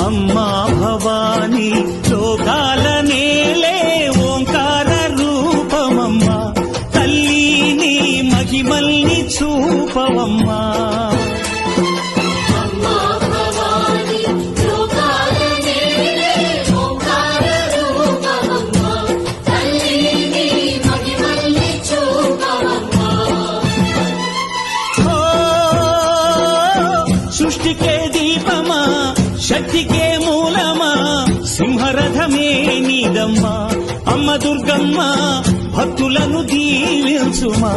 అమ్మా భవాని లోకాల నేలే ఓంకార రూపమమ్మా తల్లిని మహిమల్ని చూపవమ్మా సృష్టికే దీపమా శక్తికే మూలమా సింహరథమే నీదమ్మా అమ్మ దుర్గమ్మ భక్తులను దీవించుమా